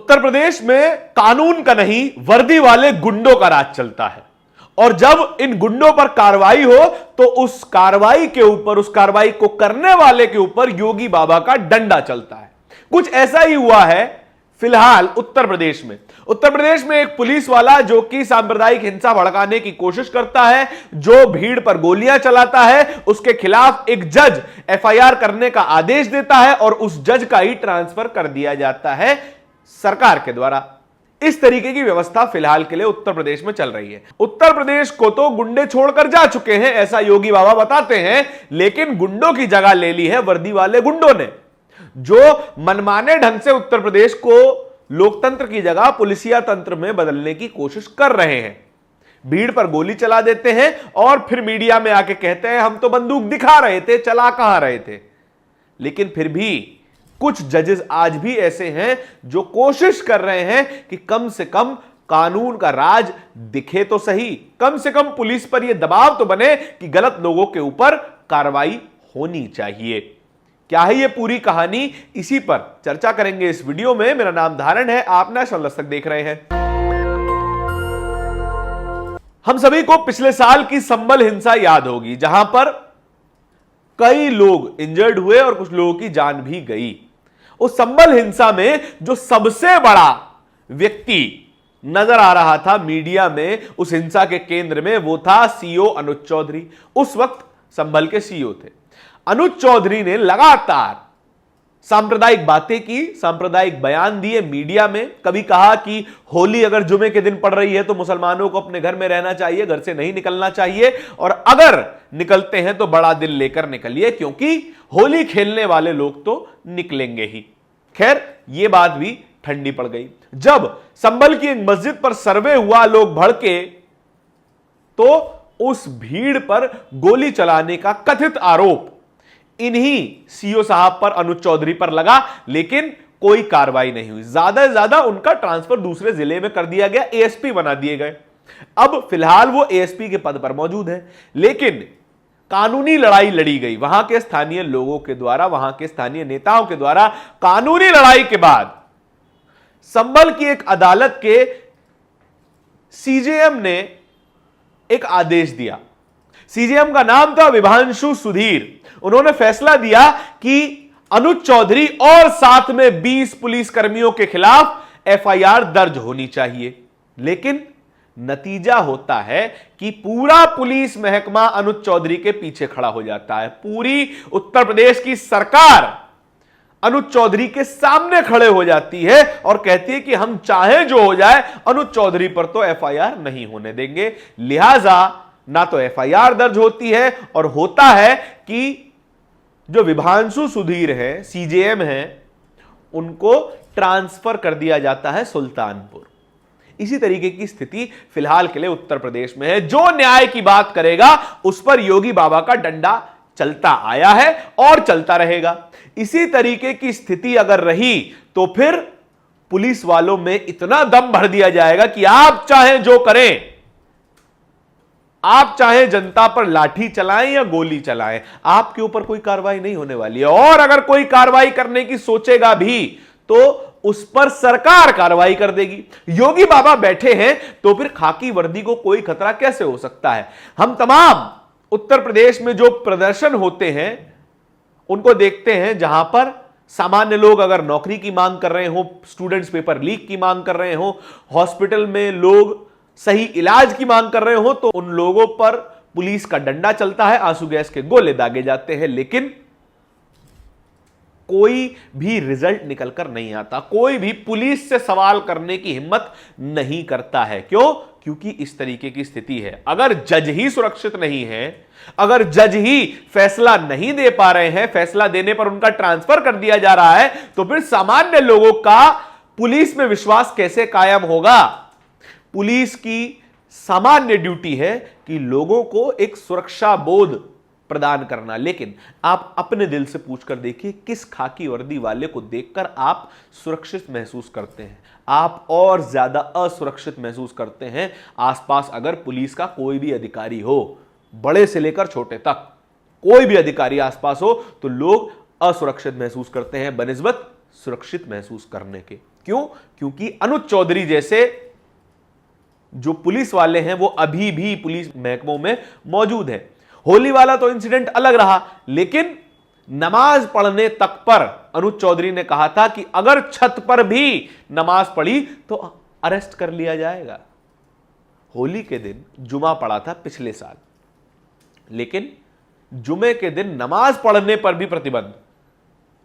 उत्तर प्रदेश में कानून का नहीं, वर्दी वाले गुंडों का राज चलता है। और जब इन गुंडों पर कार्रवाई हो तो उस कार्रवाई के ऊपर, उस कार्रवाई को करने वाले के ऊपर योगी बाबा का डंडा चलता है। कुछ ऐसा ही हुआ है फिलहाल उत्तर प्रदेश में। उत्तर प्रदेश में एक पुलिस वाला जो कि सांप्रदायिक हिंसा भड़काने की कोशिश करता है, जो भीड़ पर गोलियां चलाता है, उसके खिलाफ एक जज एफआईआर करने का आदेश देता है और उस जज का ही ट्रांसफर कर दिया जाता है सरकार के द्वारा। इस तरीके की व्यवस्था फिलहाल के लिए उत्तर प्रदेश में चल रही है। उत्तर प्रदेश को तो गुंडे छोड़कर जा चुके हैं, ऐसा योगी बाबा बताते हैं, लेकिन गुंडों की जगह ले ली है वर्दी वाले गुंडों ने, जो मनमाने ढंग से उत्तर प्रदेश को लोकतंत्र की जगह पुलिसिया तंत्र में बदलने की कोशिश कर रहे हैं। भीड़ पर गोली चला देते हैं और फिर मीडिया में आके कहते हैं हम तो बंदूक दिखा रहे थे, चला कहां रहे थे। लेकिन फिर भी कुछ जजेस आज भी ऐसे हैं जो कोशिश कर रहे हैं कि कम से कम कानून का राज दिखे तो सही, कम से कम पुलिस पर यह दबाव तो बने कि गलत लोगों के ऊपर कार्रवाई होनी चाहिए। क्या है यह पूरी कहानी, इसी पर चर्चा करेंगे इस वीडियो में। मेरा नाम धारण है, आप नेशनल दस्तक देख रहे हैं। हम सभी को पिछले साल की संभल हिंसा याद होगी, जहां पर कई लोग इंजर्ड हुए और कुछ लोगों की जान भी गई। उस संभल हिंसा में जो सबसे बड़ा व्यक्ति नजर आ रहा था मीडिया में उस हिंसा के केंद्र में, वो था सीओ अनुज चौधरी। उस वक्त संभल के सीओ थे। अनुज चौधरी ने लगातार सांप्रदायिक बातें की, सांप्रदायिक बयान दिए मीडिया में। कभी कहा कि होली अगर जुमे के दिन पड़ रही है तो मुसलमानों को अपने घर में रहना चाहिए, घर से नहीं निकलना चाहिए, और अगर निकलते हैं तो बड़ा दिल लेकर निकलिए, क्योंकि होली खेलने वाले लोग तो निकलेंगे ही। खैर, यह बात भी ठंडी पड़ गई जब संभल की एक मस्जिद पर सर्वे हुआ, लोग भड़के तो उस भीड़ पर गोली चलाने का कथित आरोप इन्हीं सीओ साहब पर, अनुज चौधरी पर लगा, लेकिन कोई कार्रवाई नहीं हुई। ज्यादा से ज्यादा उनका ट्रांसफर दूसरे जिले में कर दिया गया, एएसपी बना दिए गए। अब फिलहाल वो एएसपी के पद पर मौजूद है, लेकिन कानूनी लड़ाई लड़ी गई वहां के स्थानीय लोगों के द्वारा, वहां के स्थानीय नेताओं के द्वारा। कानूनी लड़ाई के बाद संभल की एक अदालत के सीजेएम ने एक आदेश दिया। सीजेएम का नाम था विभांशु सुधीर। उन्होंने फैसला दिया कि अनुज चौधरी और साथ में 20 पुलिस कर्मियों के खिलाफ एफआईआर दर्ज होनी चाहिए। लेकिन नतीजा होता है कि पूरा पुलिस महकमा अनुज चौधरी के पीछे खड़ा हो जाता है। पूरी उत्तर प्रदेश की सरकार अनुज चौधरी के सामने खड़े हो जाती है और कहती है कि हम चाहे जो हो जाए, अनुज चौधरी पर तो एफआईआर नहीं होने देंगे। लिहाजा ना तो एफआईआर दर्ज होती है, और होता है कि जो विभांशु सुधीर है, सीजेएम है, उनको ट्रांसफर कर दिया जाता है सुल्तानपुर। इसी तरीके की स्थिति फिलहाल के लिए उत्तर प्रदेश में है। जो न्याय की बात करेगा उस पर योगी बाबा का डंडा चलता आया है और चलता रहेगा। इसी तरीके की स्थिति अगर रही तो फिर पुलिस वालों में इतना दम भर दिया जाएगा कि आप चाहे जो करें, आप चाहे जनता पर लाठी चलाएं या गोली चलाएं, आपके ऊपर कोई कार्रवाई नहीं होने वाली है। और अगर कोई कार्रवाई करने की सोचेगा भी तो उस पर सरकार कार्रवाई कर देगी। योगी बाबा बैठे हैं तो फिर खाकी वर्दी को कोई खतरा कैसे हो सकता है। हम तमाम उत्तर प्रदेश में जो प्रदर्शन होते हैं उनको देखते हैं, जहां पर सामान्य लोग अगर नौकरी की मांग कर रहे हो, स्टूडेंट्स पेपर लीक की मांग कर रहे हो, हॉस्पिटल में लोग सही इलाज की मांग कर रहे हो, तो उन लोगों पर पुलिस का डंडा चलता है, आंसू गैस के गोले दागे जाते हैं, लेकिन कोई भी रिजल्ट निकलकर नहीं आता। कोई भी पुलिस से सवाल करने की हिम्मत नहीं करता है। क्यों? क्योंकि इस तरीके की स्थिति है। अगर जज ही सुरक्षित नहीं है, अगर जज ही फैसला नहीं दे पा रहे हैं, फैसला देने पर उनका ट्रांसफर कर दिया जा रहा है, तो फिर सामान्य लोगों का पुलिस में विश्वास कैसे कायम होगा। पुलिस की सामान्य ड्यूटी है कि लोगों को एक सुरक्षा बोध प्रदान करना, लेकिन आप अपने दिल से पूछकर देखिए किस खाकी वर्दी वाले को देखकर आप सुरक्षित महसूस करते हैं। आप और ज्यादा असुरक्षित महसूस करते हैं आसपास अगर पुलिस का कोई भी अधिकारी हो, बड़े से लेकर छोटे तक कोई भी अधिकारी आसपास हो तो लोग असुरक्षित महसूस करते हैं बनिस्बत सुरक्षित महसूस करने के। क्यों? क्योंकि अनुज चौधरी जैसे जो पुलिस वाले हैं वो अभी भी पुलिस महकमों में मौजूद हैं। होली वाला तो इंसिडेंट अलग रहा, लेकिन नमाज पढ़ने तक पर अनुज चौधरी ने कहा था कि अगर छत पर भी नमाज पढ़ी तो अरेस्ट कर लिया जाएगा। होली के दिन जुमा पड़ा था पिछले साल, लेकिन जुमे के दिन नमाज पढ़ने पर भी प्रतिबंध।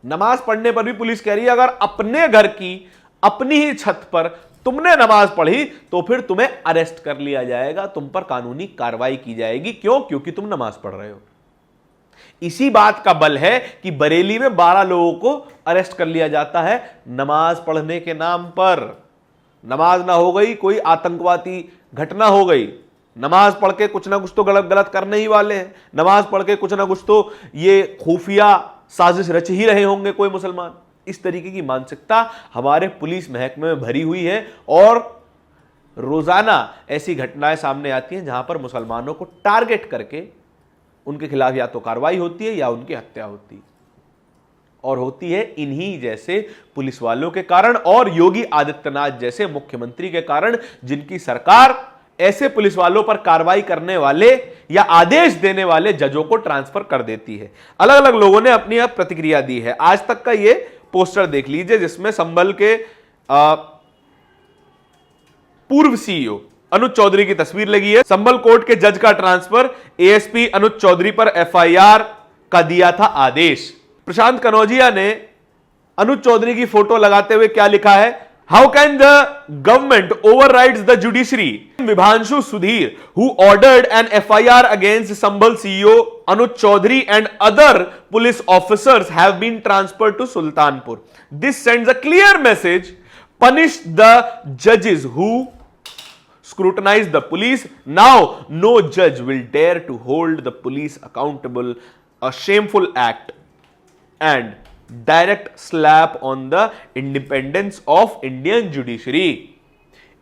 नमाज पढ़ने पर भी पुलिस कह रही है अगर अपने घर की अपनी ही छत पर तुमने नमाज पढ़ी तो फिर तुम्हें अरेस्ट कर लिया जाएगा, तुम पर कानूनी कार्रवाई की जाएगी। क्यों? क्योंकि तुम नमाज पढ़ रहे हो। इसी बात का बल है कि बरेली में 12 लोगों को अरेस्ट कर लिया जाता है नमाज पढ़ने के नाम पर। नमाज ना हो गई, कोई आतंकवादी घटना हो गई, नमाज पढ़ के कुछ ना कुछ तो गलत गलत करने ही वाले हैं, नमाज पढ़ के कुछ ना कुछ तो ये खुफिया साजिश रच ही रहे होंगे कोई मुसलमान। इस तरीके की मानसिकता हमारे पुलिस महकमे में भरी हुई है और रोजाना ऐसी घटनाएं सामने आती हैं जहां पर मुसलमानों को टारगेट करके उनके खिलाफ या तो कार्रवाई होती है या उनकी हत्या होती है, और होती है इन्हीं जैसे पुलिस वालों के कारण और योगी आदित्यनाथ जैसे मुख्यमंत्री के कारण, जिनकी सरकार ऐसे पुलिस वालों पर कार्रवाई करने वाले या आदेश देने वाले जजों को ट्रांसफर कर देती है। अलग अलग लोगों ने अपनी प्रतिक्रिया दी है। आज तक का ये पोस्टर देख लीजिए जिसमें संभल के पूर्व सीईओ अनुज चौधरी की तस्वीर लगी है। संभल कोर्ट के जज का ट्रांसफर, एएसपी अनुज चौधरी पर एफआईआर का दिया था आदेश। प्रशांत कनौजिया ने अनुज चौधरी की फोटो लगाते हुए क्या लिखा है? How can the government overrides the judiciary? Vibhanshu Sudhir who ordered an FIR against Sambhal CEO Anuj Chaudhary and other police officers have been transferred to Sultanpur. This sends a clear message, punish the judges who scrutinize the police. Now no judge will dare to hold the police accountable. A shameful act and direct slap on the independence of Indian judiciary.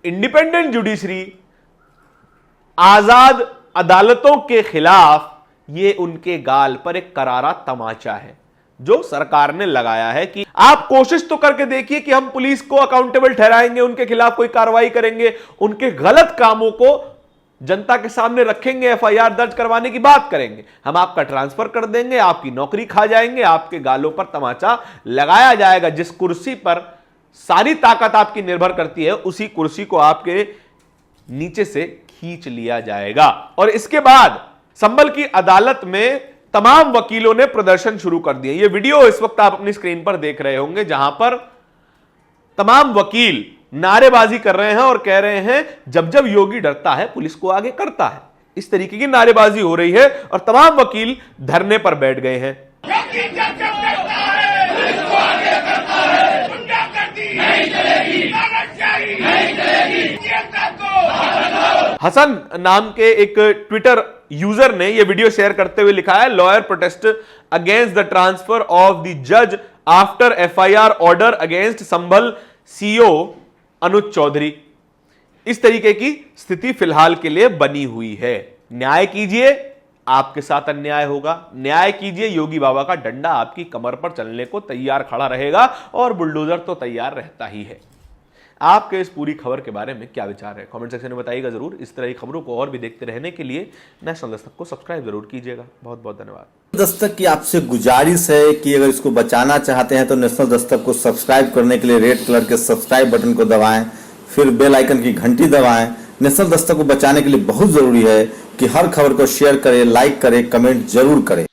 Independent judiciary, आजाद अदालतों के खिलाफ ये उनके गाल पर एक करारा तमाचा है जो सरकार ने लगाया है कि आप कोशिश तो करके देखिए कि हम पुलिस को अकाउंटेबल ठहराएंगे, उनके खिलाफ कोई कार्रवाई करेंगे, उनके गलत कामों को जनता के सामने रखेंगे, एफआईआर दर्ज करवाने की बात करेंगे, हम आपका ट्रांसफर कर देंगे, आपकी नौकरी खा जाएंगे, आपके गालों पर तमाचा लगाया जाएगा। जिस कुर्सी पर सारी ताकत आपकी निर्भर करती है उसी कुर्सी को आपके नीचे से खींच लिया जाएगा। और इसके बाद संभल की अदालत में तमाम वकीलों ने प्रदर्शन शुरू कर दिए। यह वीडियो इस वक्त आप अपनी स्क्रीन पर देख रहे होंगे जहां पर तमाम वकील नारेबाजी कर रहे हैं और कह रहे हैं जब जब योगी डरता है पुलिस को आगे करता है। इस तरीके की नारेबाजी हो रही है और तमाम वकील धरने पर बैठ गए हैं। हसन नाम के एक ट्विटर यूजर ने यह वीडियो शेयर करते हुए लिखा है, lawyer protest against the transfer of the जज after FIR order against Sambhal CEO Anuj Chaudhary. इस तरीके की स्थिति फिलहाल के लिए बनी हुई है। न्याय कीजिए, आपके साथ अन्याय होगा। न्याय कीजिए, योगी बाबा का डंडा आपकी कमर पर चलने को तैयार खड़ा रहेगा और बुलडोजर तो तैयार रहता ही है। आपके इस पूरी खबर के बारे में क्या विचार है कमेंट सेक्शन में बताइएगा जरूर। इस तरह की खबरों को और भी देखते रहने के लिए नेशनल दस्तक को सब्सक्राइब जरूर कीजिएगा। बहुत बहुत धन्यवाद। दस्तक की आपसे गुजारिश है कि अगर इसको बचाना चाहते हैं तो नेशनल दस्तक को सब्सक्राइब करने के लिए रेड कलर के सब्सक्राइब बटन को दबाएं, फिर बेल आइकन की घंटी दबाएं। नेशनल दस्तक को बचाने के लिए बहुत जरूरी है कि हर खबर को शेयर करें, लाइक करें, कमेंट जरूर करें।